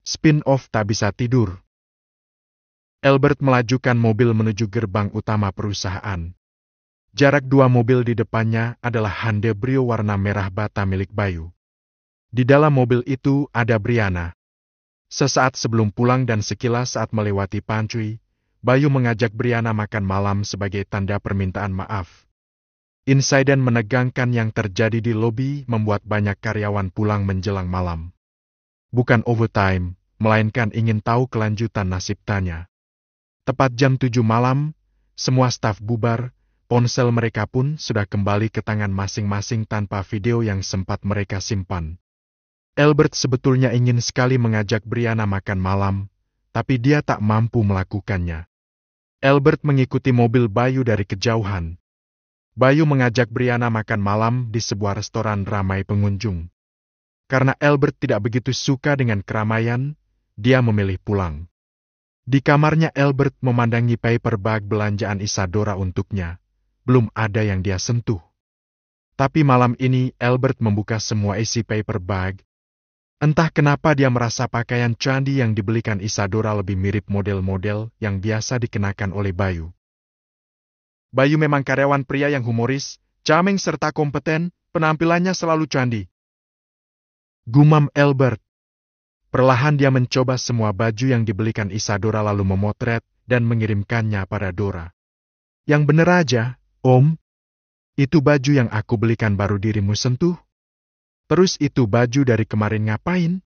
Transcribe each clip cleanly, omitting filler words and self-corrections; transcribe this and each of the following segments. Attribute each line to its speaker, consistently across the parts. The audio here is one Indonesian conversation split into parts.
Speaker 1: Spin-off tak bisa tidur. Albert melajukan mobil menuju gerbang utama perusahaan. Jarak 2 mobil di depannya adalah Hyundai Brio warna merah bata milik Bayu. Di dalam mobil itu ada Brianna. Sesaat sebelum pulang dan sekilas saat melewati pantry, Bayu mengajak Brianna makan malam sebagai tanda permintaan maaf. Insiden menegangkan yang terjadi di lobi membuat banyak karyawan pulang menjelang malam. Bukan overtime, melainkan ingin tahu kelanjutan nasib Tanya. Tepat jam 7 malam, semua staf bubar, ponsel mereka pun sudah kembali ke tangan masing-masing tanpa video yang sempat mereka simpan. Albert sebetulnya ingin sekali mengajak Brianna makan malam, tapi dia tak mampu melakukannya. Albert mengikuti mobil Bayu dari kejauhan. Bayu mengajak Brianna makan malam di sebuah restoran ramai pengunjung. Karena Albert tidak begitu suka dengan keramaian, dia memilih pulang. Di kamarnya Albert memandangi paper bag belanjaan Isadora untuknya. Belum ada yang dia sentuh. Tapi malam ini Albert membuka semua isi paper bag. Entah kenapa dia merasa pakaian candy yang dibelikan Isadora lebih mirip model-model yang biasa dikenakan oleh Bayu. Bayu memang karyawan pria yang humoris, charming serta kompeten, penampilannya selalu candy. Gumam Albert. Perlahan dia mencoba semua baju yang dibelikan Isadora lalu memotret dan mengirimkannya pada Dora. Yang bener aja, Om. Itu baju yang aku belikan baru dirimu sentuh. Terus itu baju dari kemarin ngapain?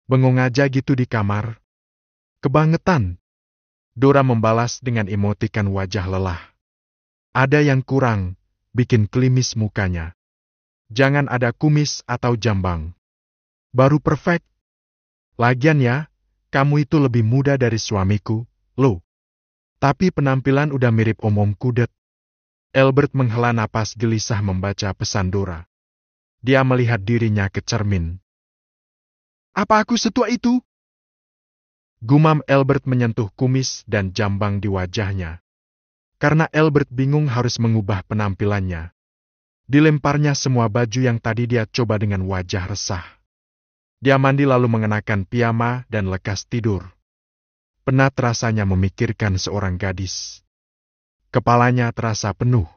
Speaker 1: Bengong aja gitu di kamar. Kebangetan. Dora membalas dengan emotikan wajah lelah. Ada yang kurang, bikin klimis mukanya. Jangan ada kumis atau jambang. Baru perfect. Lagian ya, kamu itu lebih muda dari suamiku, loh. Tapi penampilan udah mirip Om Kudet. Albert menghela napas gelisah membaca pesan Dora. Dia melihat dirinya ke cermin. Apa aku setua itu? Gumam Albert menyentuh kumis dan jambang di wajahnya. Karena Albert bingung harus mengubah penampilannya. Dilemparnya semua baju yang tadi dia coba dengan wajah resah. Dia mandi lalu mengenakan piyama dan lekas tidur. Penat rasanya memikirkan seorang gadis. Kepalanya terasa penuh.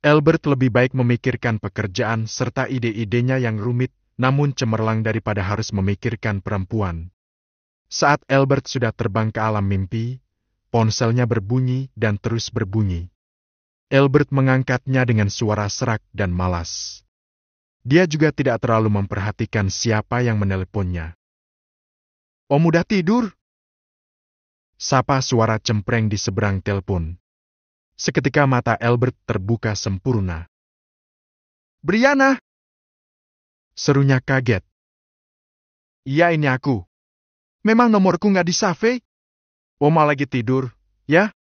Speaker 1: Albert lebih baik memikirkan pekerjaan serta ide-idenya yang rumit, namun cemerlang daripada harus memikirkan perempuan. Saat Albert sudah terbang ke alam mimpi, ponselnya berbunyi dan terus berbunyi. Albert mengangkatnya dengan suara serak dan malas. Dia juga tidak terlalu memperhatikan siapa yang meneleponnya. Om udah tidur? Sapa suara cempreng di seberang telepon. Seketika mata Albert terbuka sempurna. Brianna! Serunya kaget. Iya ini aku. Memang nomorku nggak di save? Oma lagi tidur, ya?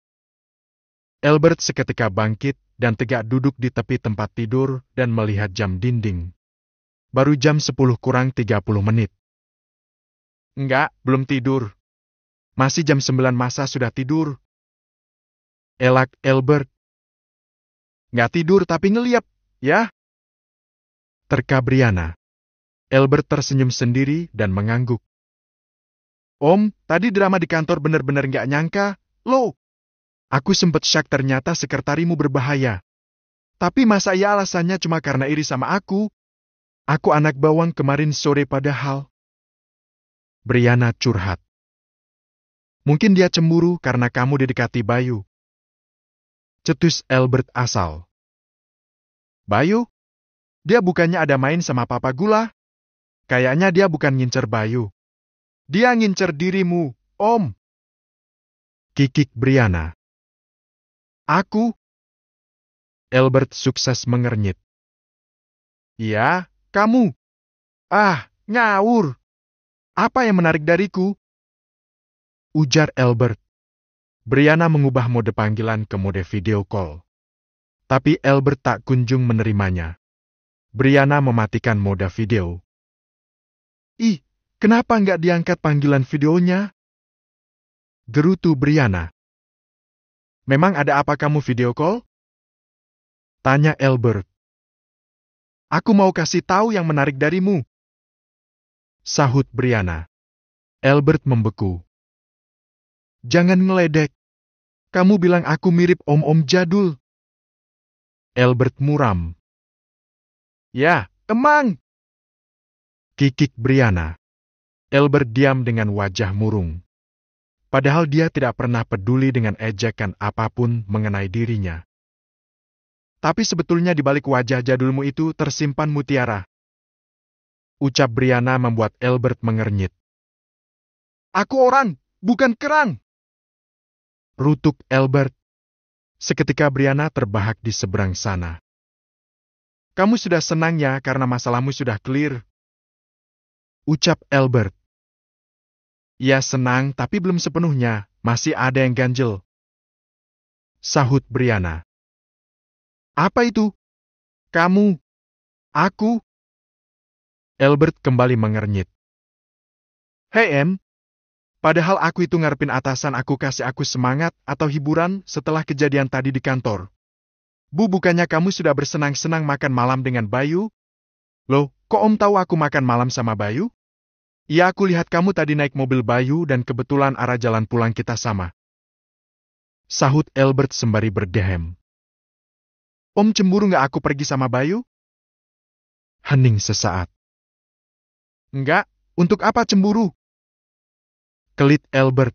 Speaker 1: Albert seketika bangkit dan tegak duduk di tepi tempat tidur dan melihat jam dinding. Baru jam 10 kurang 30 menit. Enggak, belum tidur. Masih jam 9 masa sudah tidur. Elak Albert. Nggak tidur tapi ngeliat, ya? Terka Brianna. Albert tersenyum sendiri dan mengangguk. Om, tadi drama di kantor bener-bener nggak nyangka, loh. Aku sempet syak ternyata sekretarimu berbahaya. Tapi masa ya alasannya cuma karena iri sama aku? Aku anak bawang kemarin sore padahal. Brianna curhat. Mungkin dia cemburu karena kamu didekati Bayu. Cetus Albert asal. Bayu? Dia bukannya ada main sama Papa Gula? Kayaknya dia bukan ngincer Bayu. Dia ngincer dirimu, Om. Kikik Brianna. Aku? Albert sukses mengernyit. Iya, kamu. Ah, ngawur. Apa yang menarik dariku? Ujar Albert. Brianna mengubah mode panggilan ke mode video call. Tapi Albert tak kunjung menerimanya. Brianna mematikan mode video. Ih, kenapa nggak diangkat panggilan videonya? Gerutu Brianna. Memang ada apa kamu video call? Tanya Albert. Aku mau kasih tahu yang menarik darimu. Sahut Brianna. Albert membeku. Jangan ngeledek. Kamu bilang aku mirip om-om jadul. Albert muram. Ya, emang. Kikik Brianna. Albert diam dengan wajah murung. Padahal dia tidak pernah peduli dengan ejekan apapun mengenai dirinya. Tapi sebetulnya di balik wajah jadulmu itu tersimpan mutiara. Ucap Brianna membuat Albert mengernyit. Aku orang, bukan kerang. Rutuk Albert. Seketika Brianna terbahak di seberang sana. Kamu sudah senang ya karena masalahmu sudah clear. Ucap Albert. Ya senang tapi belum sepenuhnya, masih ada yang ganjel. Sahut Brianna. Apa itu? Kamu? Aku? Albert kembali mengernyit. Hei Em, padahal aku itu ngarepin atasan aku kasih aku semangat atau hiburan setelah kejadian tadi di kantor. Bu, bukannya kamu sudah bersenang-senang makan malam dengan Bayu? Loh, kok Om tahu aku makan malam sama Bayu? Ya, aku lihat kamu tadi naik mobil Bayu dan kebetulan arah jalan pulang kita sama. Sahut Albert sembari berdehem. Om cemburu nggak aku pergi sama Bayu? Hening sesaat. Enggak, untuk apa cemburu? Kelit Albert.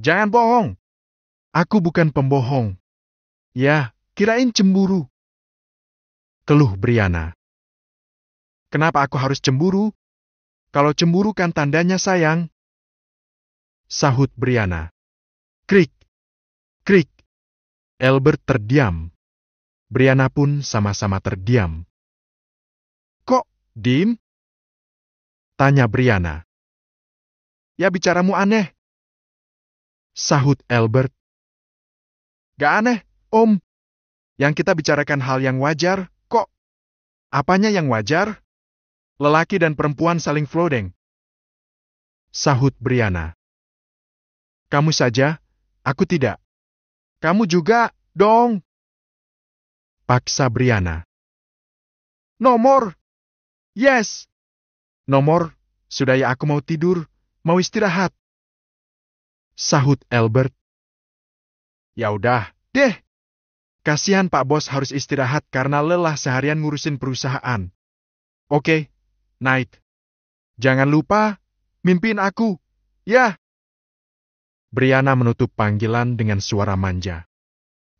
Speaker 1: Jangan bohong. Aku bukan pembohong. Ya, kirain cemburu. Keluh Brianna. Kenapa aku harus cemburu? Kalau cemburu kan tandanya sayang. Sahut Brianna. Krik. Krik. Albert terdiam. Brianna pun sama-sama terdiam. Kok, Dim? Tanya Brianna. Ya bicaramu aneh. Sahut Albert. Gak aneh, Om. Yang kita bicarakan hal yang wajar, kok? Apanya yang wajar? Lelaki dan perempuan saling flodeng. Sahut Brianna. Kamu saja, aku tidak. Kamu juga, dong. Paksa Brianna. Nomor. Yes. Nomor, sudah ya aku mau tidur, mau istirahat. Sahut Albert. Ya udah, deh. Kasihan Pak Bos harus istirahat karena lelah seharian ngurusin perusahaan. Oke, night. Jangan lupa, mimpiin aku, ya. Brianna menutup panggilan dengan suara manja.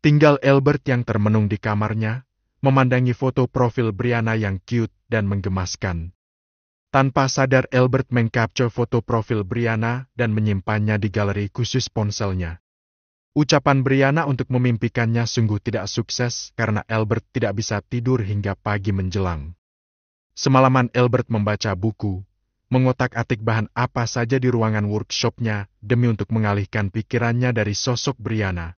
Speaker 1: Tinggal Albert yang termenung di kamarnya, memandangi foto profil Brianna yang cute dan menggemaskan. Tanpa sadar Albert mengcapture foto profil Brianna dan menyimpannya di galeri khusus ponselnya. Ucapan Brianna untuk memimpikannya sungguh tidak sukses karena Albert tidak bisa tidur hingga pagi menjelang. Semalaman Albert membaca buku, mengotak-atik bahan apa saja di ruangan workshopnya demi untuk mengalihkan pikirannya dari sosok Brianna.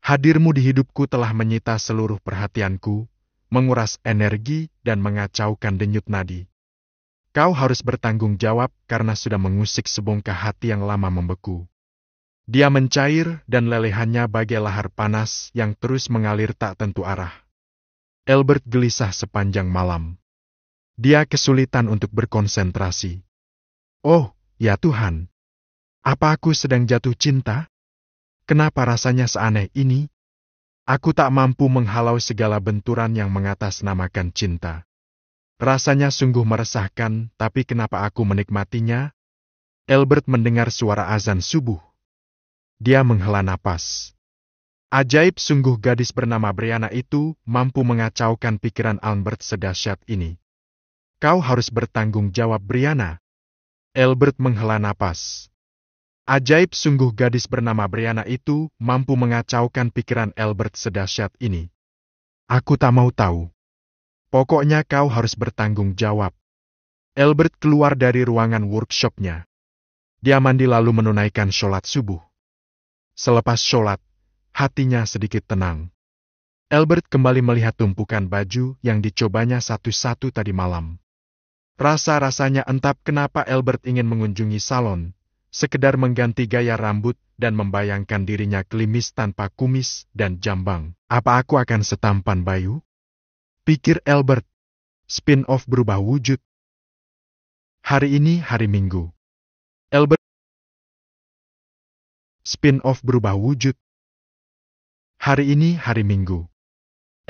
Speaker 1: Hadirmu di hidupku telah menyita seluruh perhatianku, menguras energi dan mengacaukan denyut nadi. Kau harus bertanggung jawab karena sudah mengusik sebongkah hati yang lama membeku. Dia mencair dan lelehannya bagai lahar panas yang terus mengalir tak tentu arah. Albert gelisah sepanjang malam. Dia kesulitan untuk berkonsentrasi. Oh, ya Tuhan. Apa aku sedang jatuh cinta? Kenapa rasanya seaneh ini? Aku tak mampu menghalau segala benturan yang mengatasnamakan cinta. Rasanya sungguh meresahkan, tapi kenapa aku menikmatinya? Albert mendengar suara azan subuh. Dia menghela napas. Ajaib sungguh gadis bernama Brianna itu mampu mengacaukan pikiran Albert sedahsyat ini. Kau harus bertanggung jawab Brianna. Albert menghela napas. Ajaib sungguh gadis bernama Brianna itu mampu mengacaukan pikiran Albert sedahsyat ini. Aku tak mau tahu. Pokoknya kau harus bertanggung jawab. Albert keluar dari ruangan workshopnya. Dia mandi lalu menunaikan sholat subuh. Selepas sholat, hatinya sedikit tenang. Albert kembali melihat tumpukan baju yang dicobanya satu-satu tadi malam. Rasa-rasanya entap kenapa Albert ingin mengunjungi salon, sekedar mengganti gaya rambut dan membayangkan dirinya klimis tanpa kumis dan jambang. Apa aku akan setampan Bayu? Pikir Albert. Spin-off berubah wujud. Hari ini hari Minggu. Albert spin-off berubah wujud. Hari ini hari Minggu.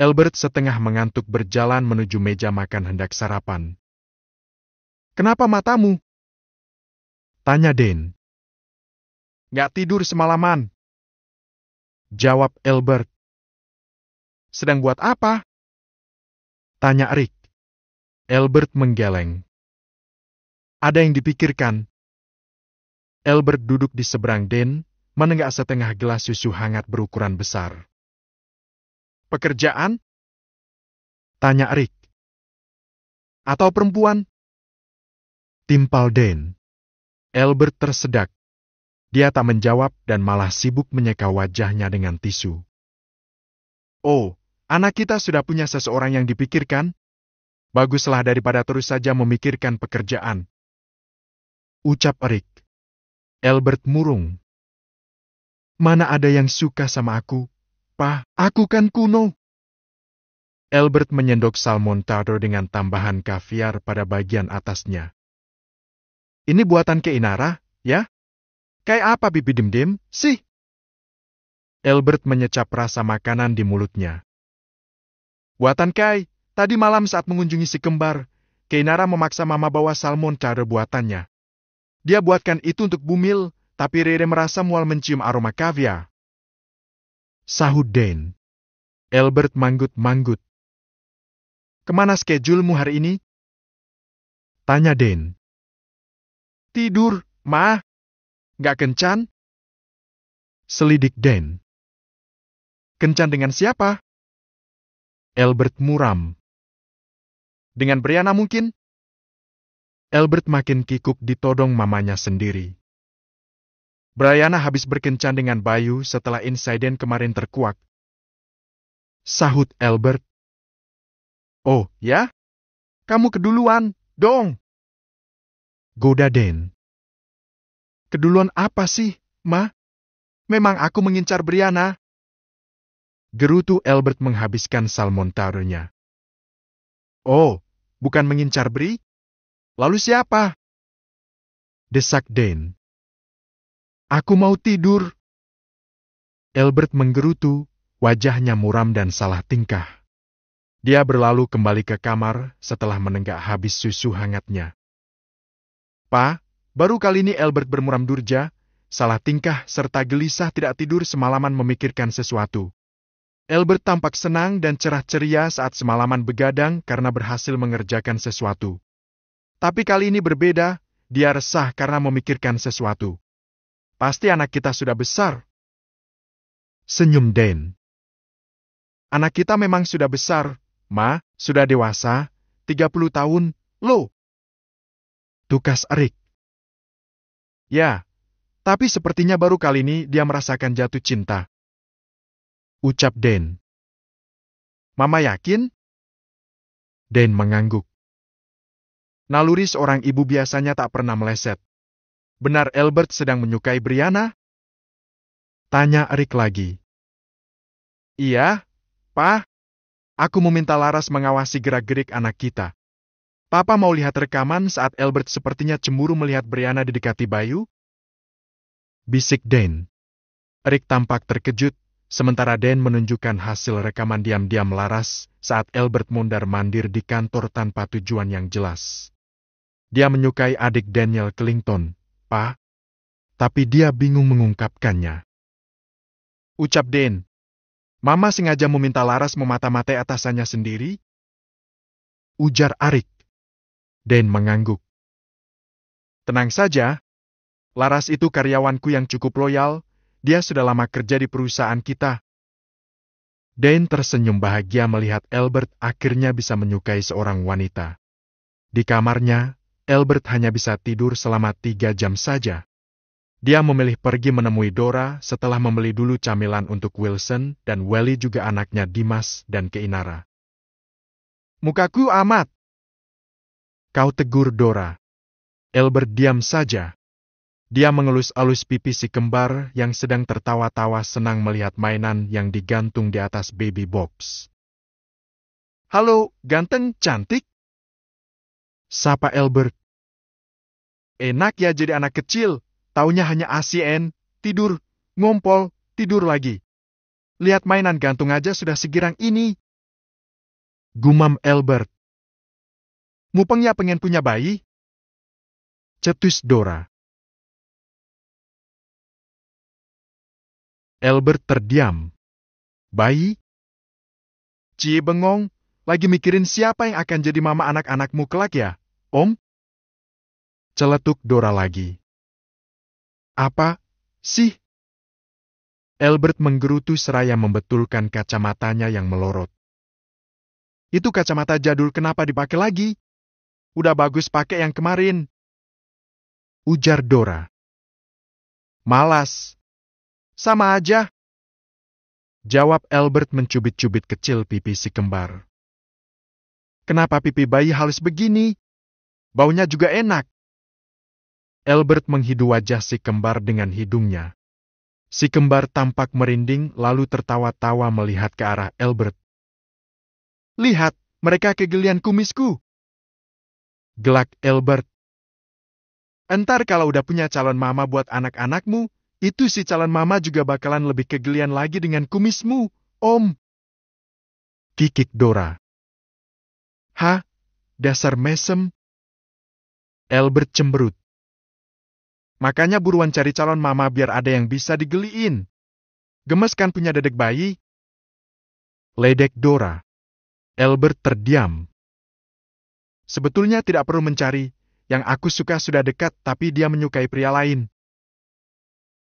Speaker 1: Albert setengah mengantuk berjalan menuju meja makan hendak sarapan. "Kenapa matamu?" tanya Dan. "Nggak tidur semalaman," jawab Albert. "Sedang buat apa?" tanya Rick. Albert menggeleng. "Ada yang dipikirkan." Albert duduk di seberang Dan, menenggak setengah gelas susu hangat berukuran besar. "Pekerjaan?" tanya Rick. "Atau perempuan?" timpal Dan. Albert tersedak. Dia tak menjawab dan malah sibuk menyeka wajahnya dengan tisu. "Oh, anak kita sudah punya seseorang yang dipikirkan? Baguslah daripada terus saja memikirkan pekerjaan," ucap Rick. Albert murung. "Mana ada yang suka sama aku, Pa? Aku kan kuno." Albert menyendok salmon tartar dengan tambahan kaviar pada bagian atasnya. "Ini buatan Keinara, ya? Kayak apa pipi dim-dim, sih?" Albert menyecap rasa makanan di mulutnya. "Buatan Kai, tadi malam saat mengunjungi si kembar, Keinara memaksa Mama bawa salmon tartar buatannya. Dia buatkan itu untuk Bumil, tapi Rere merasa mual mencium aroma kaviar," sahut Dan. Albert manggut-manggut. "Kemana schedule-mu hari ini?" tanya Dan. "Tidur, Ma. Nggak kencan?" selidik Dan. "Kencan dengan siapa?" Albert muram. "Dengan Brianna mungkin?" Albert makin kikuk ditodong mamanya sendiri. "Brianna habis berkencan dengan Bayu setelah insiden kemarin terkuak," sahut Albert. "Oh, ya? Kamu keduluan, dong," goda Dan. "Keduluan apa sih, Ma? Memang aku mengincar Brianna," gerutu Albert menghabiskan salmon tartarnya. "Oh, bukan mengincar Bri? Lalu siapa?" desak Dan. "Aku mau tidur." Albert menggerutu, wajahnya muram dan salah tingkah. Dia berlalu kembali ke kamar setelah menenggak habis susu hangatnya. "Pa, baru kali ini Albert bermuram durja, salah tingkah serta gelisah tidak tidur semalaman memikirkan sesuatu." Albert tampak senang dan cerah ceria saat semalaman begadang karena berhasil mengerjakan sesuatu. Tapi kali ini berbeda, dia resah karena memikirkan sesuatu. "Pasti anak kita sudah besar," senyum Dan. "Anak kita memang sudah besar, Ma, sudah dewasa, 30 tahun, loh," tukas Rick. "Ya, tapi sepertinya baru kali ini dia merasakan jatuh cinta," ucap Dan. "Mama yakin?" Dan mengangguk. "Naluri seorang ibu biasanya tak pernah meleset. Benar Albert sedang menyukai Brianna?" tanya Rick lagi. "Iya, Pa. Aku meminta Laras mengawasi gerak-gerik anak kita. Papa mau lihat rekaman saat Albert sepertinya cemburu melihat Brianna didekati Bayu?" bisik Dan. Rick tampak terkejut, sementara Dan menunjukkan hasil rekaman diam-diam Laras saat Albert mondar-mandir di kantor tanpa tujuan yang jelas. Dia menyukai adik Daniel Clinton, Pa, tapi dia bingung mengungkapkannya. Ucap Dan. "Mama sengaja meminta Laras memata-matai atasannya sendiri?" ujar Rick. Dan mengangguk. "Tenang saja, Laras itu karyawanku yang cukup loyal, dia sudah lama kerja di perusahaan kita." Dan tersenyum bahagia melihat Albert akhirnya bisa menyukai seorang wanita. Di kamarnya, Albert hanya bisa tidur selama 3 jam saja. Dia memilih pergi menemui Dora setelah membeli dulu camilan untuk Wilson dan Welly juga anaknya Dimas dan Keinara. "Mukaku amat," kau tegur Dora. Albert diam saja. Dia mengelus-elus pipi si kembar yang sedang tertawa-tawa senang melihat mainan yang digantung di atas baby box. "Halo, ganteng, cantik," sapa Albert. Enak ya jadi anak kecil, taunya hanya ASN, tidur, ngompol, tidur lagi. Lihat mainan gantung aja sudah segirang ini. Gumam Albert. Mupengnya pengen punya bayi? Cetus Dora. Albert terdiam. Bayi? Cie bengong, lagi mikirin siapa yang akan jadi mama anak-anakmu kelak ya, Om? Celetuk Dora lagi. Apa sih? Albert menggerutu seraya membetulkan kacamatanya yang melorot. Itu kacamata jadul kenapa dipakai lagi? Udah bagus pakai yang kemarin. Ujar Dora. Malas. Sama aja. Jawab Albert mencubit-cubit kecil pipi si kembar. Kenapa pipi bayi halus begini? Baunya juga enak. Albert menghidu wajah si kembar dengan hidungnya. Si kembar tampak merinding lalu tertawa-tawa melihat ke arah Albert. Lihat, mereka kegelian kumisku. Gelak Albert. Entar kalau udah punya calon mama buat anak-anakmu, itu si calon mama juga bakalan lebih kegelian lagi dengan kumismu, Om. Kikik Dora. Hah? Dasar mesem. Albert cemberut. Makanya buruan cari calon mama biar ada yang bisa digeliin. Gemes kan punya dedek bayi? Ledek Dora. Albert terdiam. Sebetulnya tidak perlu mencari. Yang aku suka sudah dekat tapi dia menyukai pria lain.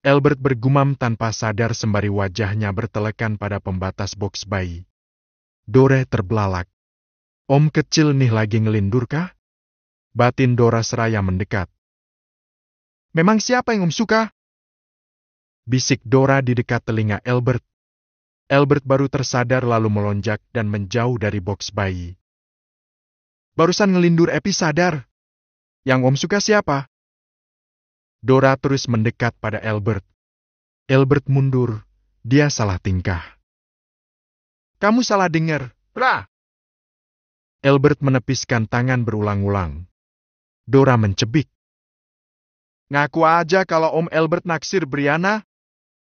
Speaker 1: Albert bergumam tanpa sadar sembari wajahnya bertelekan pada pembatas box bayi. Dora terbelalak. Om kecil nih lagi ngelindur kah? Batin Dora seraya mendekat. Memang siapa yang Om suka? Bisik Dora di dekat telinga Albert. Albert baru tersadar lalu melonjak dan menjauh dari box bayi. Barusan ngelindur Epi sadar. Yang Om suka siapa? Dora terus mendekat pada Albert. Albert mundur. Dia salah tingkah. Kamu salah dengar, Pra. Albert menepiskan tangan berulang-ulang. Dora mencebik. Ngaku aja kalau Om Albert naksir Brianna.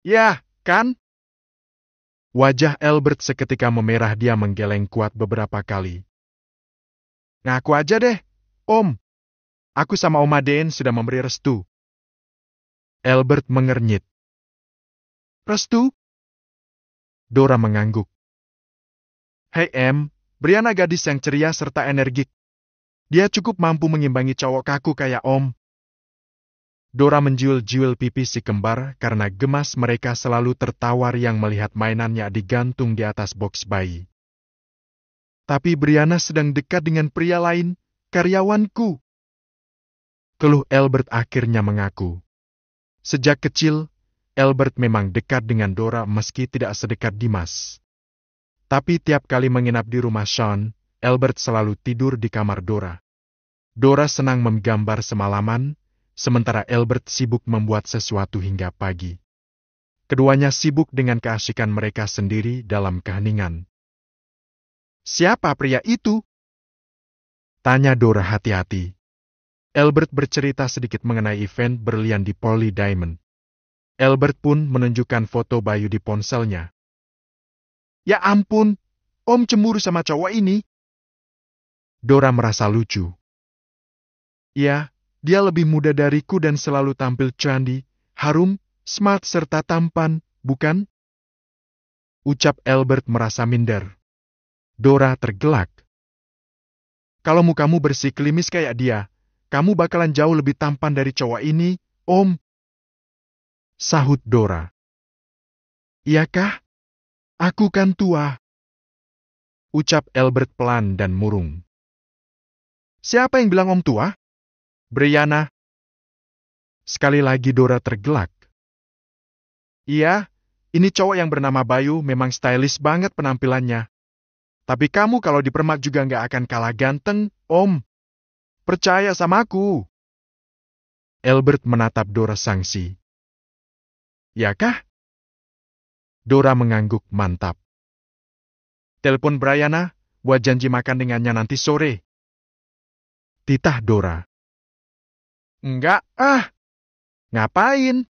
Speaker 1: Ya, kan? Wajah Albert seketika memerah, dia menggeleng kuat beberapa kali. Ngaku aja deh, Om. Aku sama Oma Den sudah memberi restu. Albert mengernyit. Restu? Dora mengangguk. Hei Em, Brianna gadis yang ceria serta energik. Dia cukup mampu mengimbangi cowok kaku kayak Om. Dora menjual-jual pipi si kembar karena gemas mereka selalu tertawar yang melihat mainannya digantung di atas box bayi. Tapi Brianna sedang dekat dengan pria lain, karyawanku. Keluh Albert akhirnya mengaku. Sejak kecil, Albert memang dekat dengan Dora meski tidak sedekat Dimas. Tapi tiap kali menginap di rumah Sean, Albert selalu tidur di kamar Dora. Dora senang menggambar semalaman, sementara Albert sibuk membuat sesuatu hingga pagi. Keduanya sibuk dengan keasikan mereka sendiri dalam keheningan. Siapa pria itu? Tanya Dora hati-hati. Albert bercerita sedikit mengenai event berlian di Polly Diamond. Albert pun menunjukkan foto Bayu di ponselnya. Ya ampun, Om cemburu sama cowok ini. Dora merasa lucu. Ya, dia lebih muda dariku dan selalu tampil candy, harum, smart serta tampan, bukan? Ucap Albert merasa minder. Dora tergelak. Kalau mukamu bersih klimis kayak dia, kamu bakalan jauh lebih tampan dari cowok ini, Om. Sahut Dora. Iyakah? Aku kan tua. Ucap Albert pelan dan murung. Siapa yang bilang Om tua? Brianna. Sekali lagi Dora tergelak. Iya, ini cowok yang bernama Bayu memang stylish banget penampilannya. Tapi kamu kalau dipermak juga nggak akan kalah ganteng, Om. Percaya sama aku. Albert menatap Dora sangsi. Ya kah? Dora mengangguk mantap. Telepon Brianna, buat janji makan dengannya nanti sore. Titah Dora. Enggak, ngapain?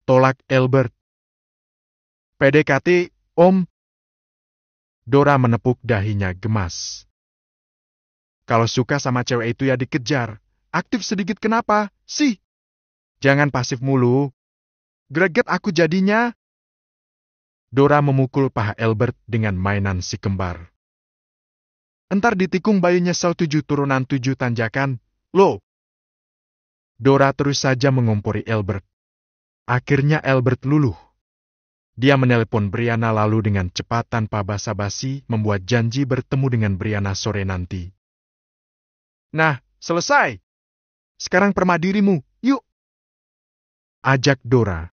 Speaker 1: Tolak Albert. PDKT, Om. Dora menepuk dahinya gemas. Kalau suka sama cewek itu ya dikejar. Aktif sedikit kenapa, sih? Jangan pasif mulu. Greget aku jadinya. Dora memukul paha Albert dengan mainan si kembar. Entar ditikung bayi nyesel 7 turunan 7 tanjakan, lo. Dora terus saja mengompori Albert. Akhirnya Albert luluh. Dia menelepon Brianna lalu dengan cepat tanpa basa-basi membuat janji bertemu dengan Brianna sore nanti. Nah, selesai. Sekarang perma dirimu, yuk. Ajak Dora.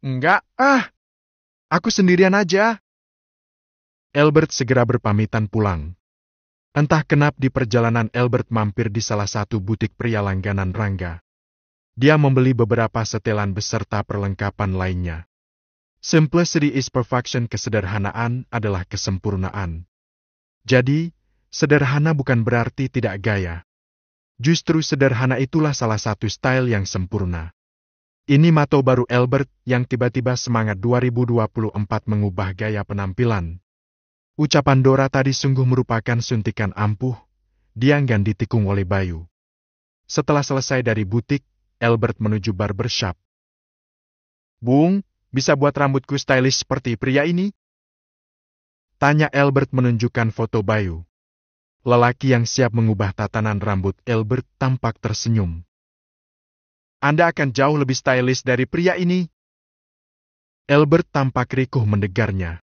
Speaker 1: Enggak, aku sendirian aja. Albert segera berpamitan pulang. Entah kenapa di perjalanan Albert mampir di salah satu butik pria langganan Rangga. Dia membeli beberapa setelan beserta perlengkapan lainnya. Simplicity is perfection, kesederhanaan adalah kesempurnaan. Jadi, sederhana bukan berarti tidak gaya. Justru sederhana itulah salah satu style yang sempurna. Ini moto baru Albert yang tiba-tiba semangat 2024 mengubah gaya penampilan. Ucapan Dora tadi sungguh merupakan suntikan ampuh, dia enggan ditikung oleh Bayu. Setelah selesai dari butik, Albert menuju barbershop. Bung, bisa buat rambutku stylish seperti pria ini? Tanya Albert menunjukkan foto Bayu. Lelaki yang siap mengubah tatanan rambut Albert tampak tersenyum. Anda akan jauh lebih stylish dari pria ini. Albert tampak rikuh mendegarnya.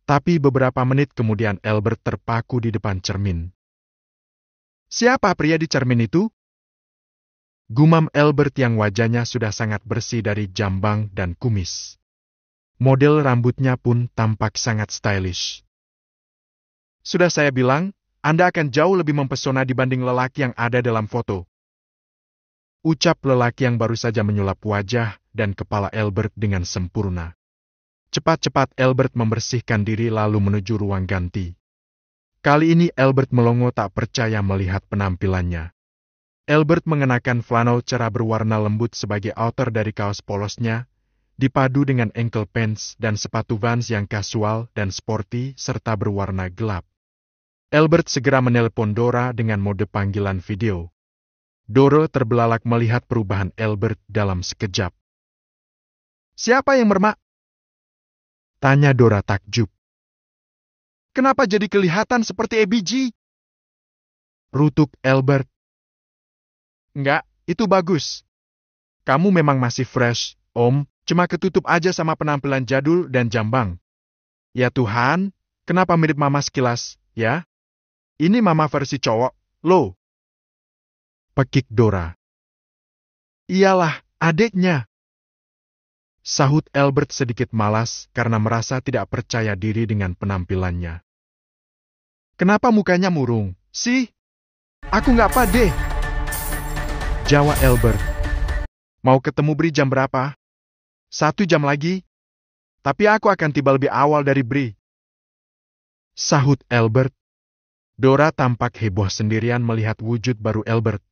Speaker 1: Tapi beberapa menit kemudian Albert terpaku di depan cermin. Siapa pria di cermin itu? Gumam Albert yang wajahnya sudah sangat bersih dari jambang dan kumis. Model rambutnya pun tampak sangat stylish. Sudah saya bilang, Anda akan jauh lebih mempesona dibanding lelaki yang ada dalam foto. Ucap lelaki yang baru saja menyulap wajah dan kepala Albert dengan sempurna. Cepat-cepat Albert membersihkan diri lalu menuju ruang ganti. Kali ini Albert melongo tak percaya melihat penampilannya. Albert mengenakan flanel cerah berwarna lembut sebagai outer dari kaos polosnya, dipadu dengan ankle pants dan sepatu Vans yang kasual dan sporty serta berwarna gelap. Albert segera menelpon Dora dengan mode panggilan video. Dora terbelalak melihat perubahan Albert dalam sekejap. Siapa yang mermak? Tanya Dora takjub. Kenapa jadi kelihatan seperti EBG? Rutuk Albert. Enggak, itu bagus. Kamu memang masih fresh, Om, cuma ketutup aja sama penampilan jadul dan jambang. Ya Tuhan, kenapa mirip Mama sekilas, ya? Ini Mama versi cowok, loh. Pekik Dora. Iyalah, adiknya. Sahut Albert sedikit malas karena merasa tidak percaya diri dengan penampilannya. Kenapa mukanya murung, sih? Aku nggak pede. Jawab Albert. Mau ketemu Bri jam berapa? 1 jam lagi. Tapi aku akan tiba lebih awal dari Bri. Sahut Albert. Dora tampak heboh sendirian melihat wujud baru Albert.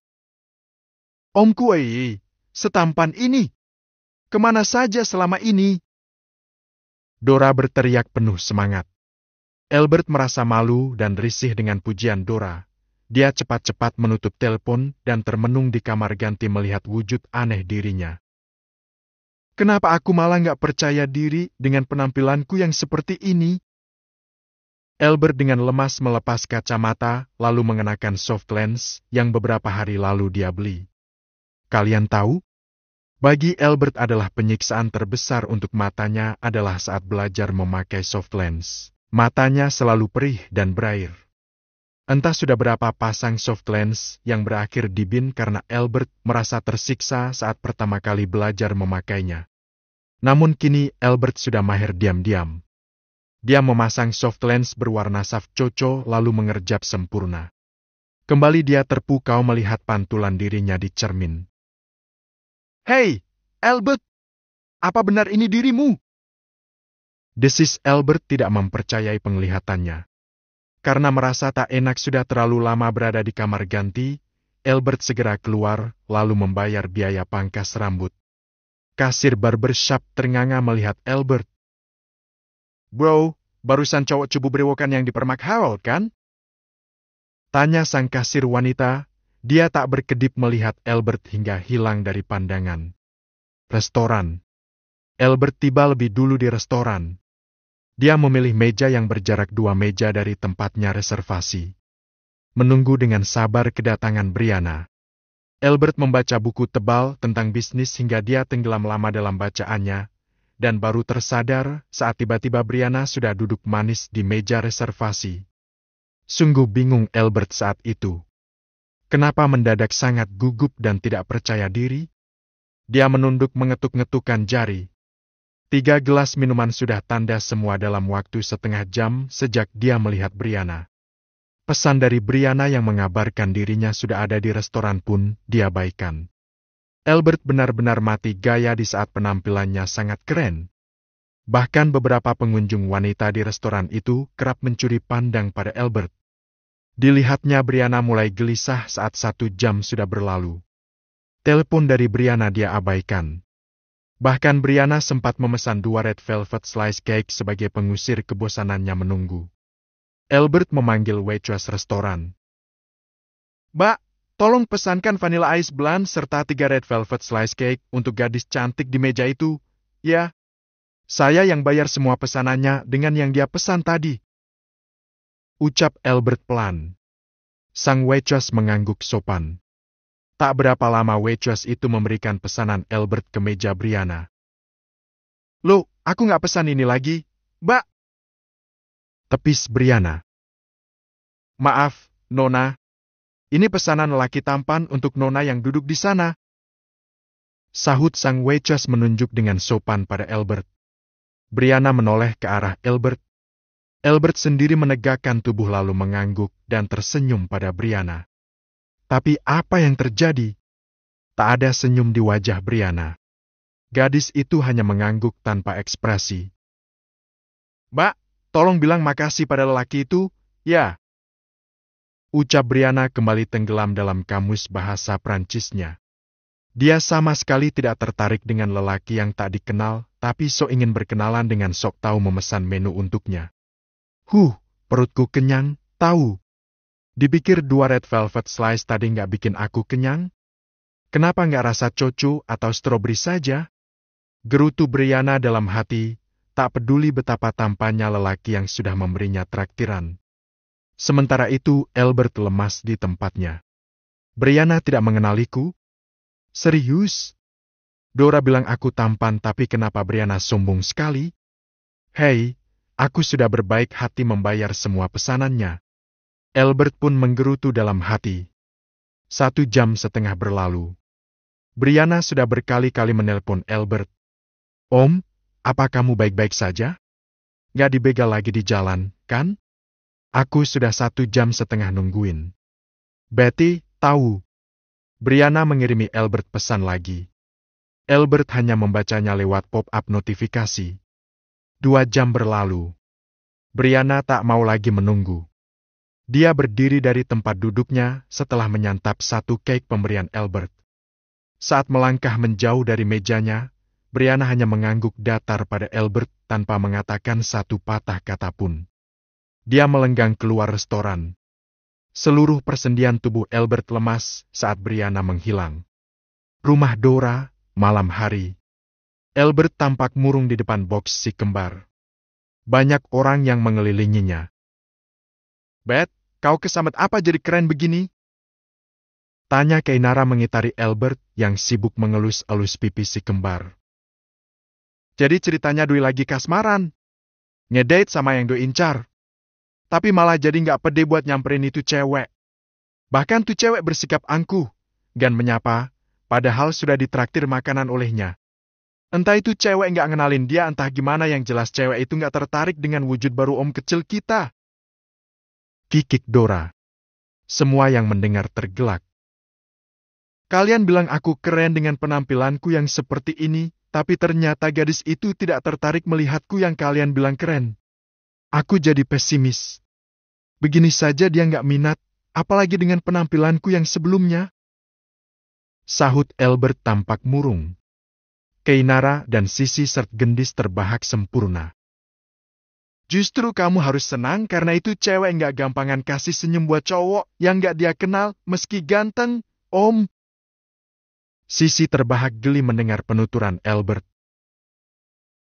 Speaker 1: Om Kuei, setampan ini. Kemana saja selama ini? Dora berteriak penuh semangat. Albert merasa malu dan risih dengan pujian Dora. Dia cepat-cepat menutup telepon dan termenung di kamar ganti melihat wujud aneh dirinya. Kenapa aku malah nggak percaya diri dengan penampilanku yang seperti ini? Albert dengan lemas melepas kacamata lalu mengenakan soft lens yang beberapa hari lalu dia beli. Kalian tahu? Bagi Albert adalah penyiksaan terbesar untuk matanya adalah saat belajar memakai soft lens. Matanya selalu perih dan berair. Entah sudah berapa pasang soft lens yang berakhir di bin karena Albert merasa tersiksa saat pertama kali belajar memakainya. Namun kini Albert sudah mahir diam-diam. Dia memasang soft lens berwarna soft coco lalu mengerjap sempurna. Kembali dia terpukau melihat pantulan dirinya di cermin. Hei, Albert! Apa benar ini dirimu? Desis Albert tidak mempercayai penglihatannya. Karena merasa tak enak sudah terlalu lama berada di kamar ganti, Albert segera keluar, lalu membayar biaya pangkas rambut. Kasir barbershop ternganga melihat Albert. "Bro, barusan cowok cubu brewokan yang di Permak Hall, kan?" tanya sang kasir wanita. Dia tak berkedip melihat Albert hingga hilang dari pandangan. Restoran. Albert tiba lebih dulu di restoran. Dia memilih meja yang berjarak 2 meja dari tempatnya reservasi. Menunggu dengan sabar kedatangan Brianna. Albert membaca buku tebal tentang bisnis hingga dia tenggelam lama dalam bacaannya, dan baru tersadar saat tiba-tiba Brianna sudah duduk manis di meja reservasi. Sungguh bingung Albert saat itu. Kenapa mendadak sangat gugup dan tidak percaya diri? Dia menunduk mengetuk-ngetukkan jari. 3 gelas minuman sudah tanda semua dalam waktu setengah jam sejak dia melihat Brianna. Pesan dari Brianna yang mengabarkan dirinya sudah ada di restoran pun dia abaikan. Albert benar-benar mati gaya di saat penampilannya sangat keren. Bahkan beberapa pengunjung wanita di restoran itu kerap mencuri pandang pada Albert. Dilihatnya Brianna mulai gelisah saat 1 jam sudah berlalu. Telepon dari Brianna dia abaikan. Bahkan Brianna sempat memesan 2 red velvet slice cake sebagai pengusir kebosanannya menunggu. Albert memanggil waitress restoran. "Mbak, tolong pesankan vanilla ice blonde serta 3 red velvet slice cake untuk gadis cantik di meja itu. Ya, saya yang bayar semua pesanannya dengan yang dia pesan tadi," ucap Albert pelan. Sang waitress mengangguk sopan. Tak berapa lama waitress itu memberikan pesanan Albert ke meja Brianna. "Loh, aku nggak pesan ini lagi, Mbak," tepis Brianna. "Maaf, Nona. Ini pesanan lelaki tampan untuk Nona yang duduk di sana," sahut sang waitress menunjuk dengan sopan pada Albert. Brianna menoleh ke arah Albert. Albert sendiri menegakkan tubuh lalu mengangguk dan tersenyum pada Brianna. Tapi apa yang terjadi? Tak ada senyum di wajah Brianna. Gadis itu hanya mengangguk tanpa ekspresi. "Mbak, tolong bilang makasih pada lelaki itu, ya," ucap Brianna kembali tenggelam dalam kamus bahasa Prancisnya. Dia sama sekali tidak tertarik dengan lelaki yang tak dikenal, tapi sok ingin berkenalan dengan sok tahu memesan menu untuknya. Perutku kenyang, tahu. Dipikir 2 red velvet slice tadi nggak bikin aku kenyang? Kenapa nggak rasa coco atau stroberi saja? Gerutu Brianna dalam hati, tak peduli betapa tampannya lelaki yang sudah memberinya traktiran. Sementara itu, Albert lemas di tempatnya. "Brianna tidak mengenaliku? Serius? Dora bilang aku tampan, tapi kenapa Brianna sombong sekali? Hei, aku sudah berbaik hati membayar semua pesanannya." Albert pun menggerutu dalam hati. 1,5 jam berlalu. Brianna sudah berkali-kali menelpon Albert. "Om, apa kamu baik-baik saja? Nggak dibegal lagi di jalan, kan? Aku sudah 1,5 jam nungguin." "Betty, tahu." Brianna mengirimi Albert pesan lagi. Albert hanya membacanya lewat pop-up notifikasi. 2 jam berlalu. Brianna tak mau lagi menunggu. Dia berdiri dari tempat duduknya setelah menyantap 1 cake pemberian Albert. Saat melangkah menjauh dari mejanya, Brianna hanya mengangguk datar pada Albert tanpa mengatakan 1 patah kata pun. Dia melenggang keluar restoran. Seluruh persendian tubuh Albert lemas saat Brianna menghilang. Rumah Dora, malam hari. Albert tampak murung di depan box si kembar. Banyak orang yang mengelilinginya. "Bet, kau kesambet apa jadi keren begini?" tanya Keinara mengitari Albert yang sibuk mengelus-elus pipi si kembar. "Jadi ceritanya Doi lagi kasmaran. Ngedate sama yang Doi incar. Tapi malah jadi nggak pede buat nyamperin itu cewek. Bahkan tuh cewek bersikap angkuh dan menyapa, padahal sudah ditraktir makanan olehnya. Entah itu cewek nggak ngenalin dia, entah gimana, yang jelas cewek itu nggak tertarik dengan wujud baru om kecil kita," kikik Dora. Semua yang mendengar tergelak. "Kalian bilang aku keren dengan penampilanku yang seperti ini, tapi ternyata gadis itu tidak tertarik melihatku yang kalian bilang keren. Aku jadi pesimis. Begini saja dia nggak minat, apalagi dengan penampilanku yang sebelumnya." sahut Albert tampak murung. Keinara dan Sisi Sert gendis terbahak sempurna. Justru kamu harus senang karena itu cewek nggak gampangan kasih senyum buat cowok yang nggak dia kenal meski ganteng, Om. Sisi terbahak geli mendengar penuturan Albert.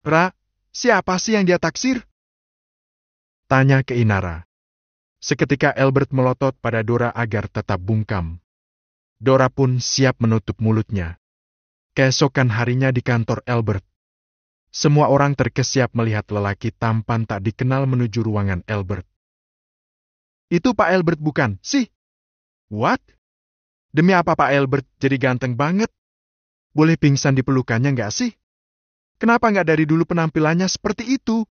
Speaker 1: Ra, siapa sih yang dia taksir? Tanya Keinara. Seketika Albert melotot pada Dora agar tetap bungkam. Dora pun siap menutup mulutnya. Keesokan harinya di kantor Albert. Semua orang terkesiap melihat lelaki tampan tak dikenal menuju ruangan Albert. Itu Pak Albert bukan, sih? What? Demi apa Pak Albert jadi ganteng banget? Boleh pingsan di pelukannya nggak sih? Kenapa nggak dari dulu penampilannya seperti itu?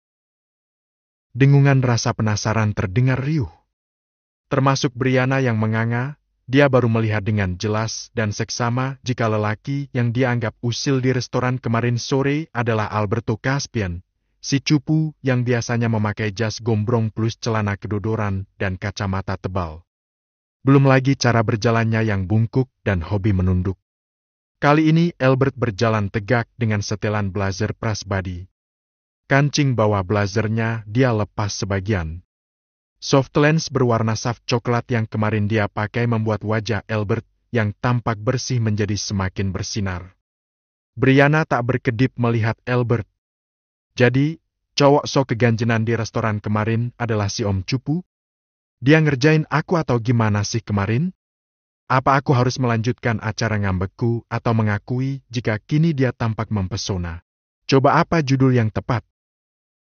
Speaker 1: Dengungan rasa penasaran terdengar riuh. Termasuk Briana yang menganga, dia baru melihat dengan jelas dan seksama jika lelaki yang dia anggap usil di restoran kemarin sore adalah Alberto Caspian, si cupu yang biasanya memakai jas gombrong plus celana kedodoran dan kacamata tebal. Belum lagi cara berjalannya yang bungkuk dan hobi menunduk. Kali ini Albert berjalan tegak dengan setelan blazer prasbadi. Kancing bawah blazernya dia lepas sebagian. Softlens berwarna saff coklat yang kemarin dia pakai membuat wajah Albert yang tampak bersih menjadi semakin bersinar. Briana tak berkedip melihat Albert. Jadi, cowok sok keganjenan di restoran kemarin adalah si Om Cupu? Dia ngerjain aku atau gimana sih kemarin? Apa aku harus melanjutkan acara ngambekku atau mengakui jika kini dia tampak mempesona? Coba apa judul yang tepat?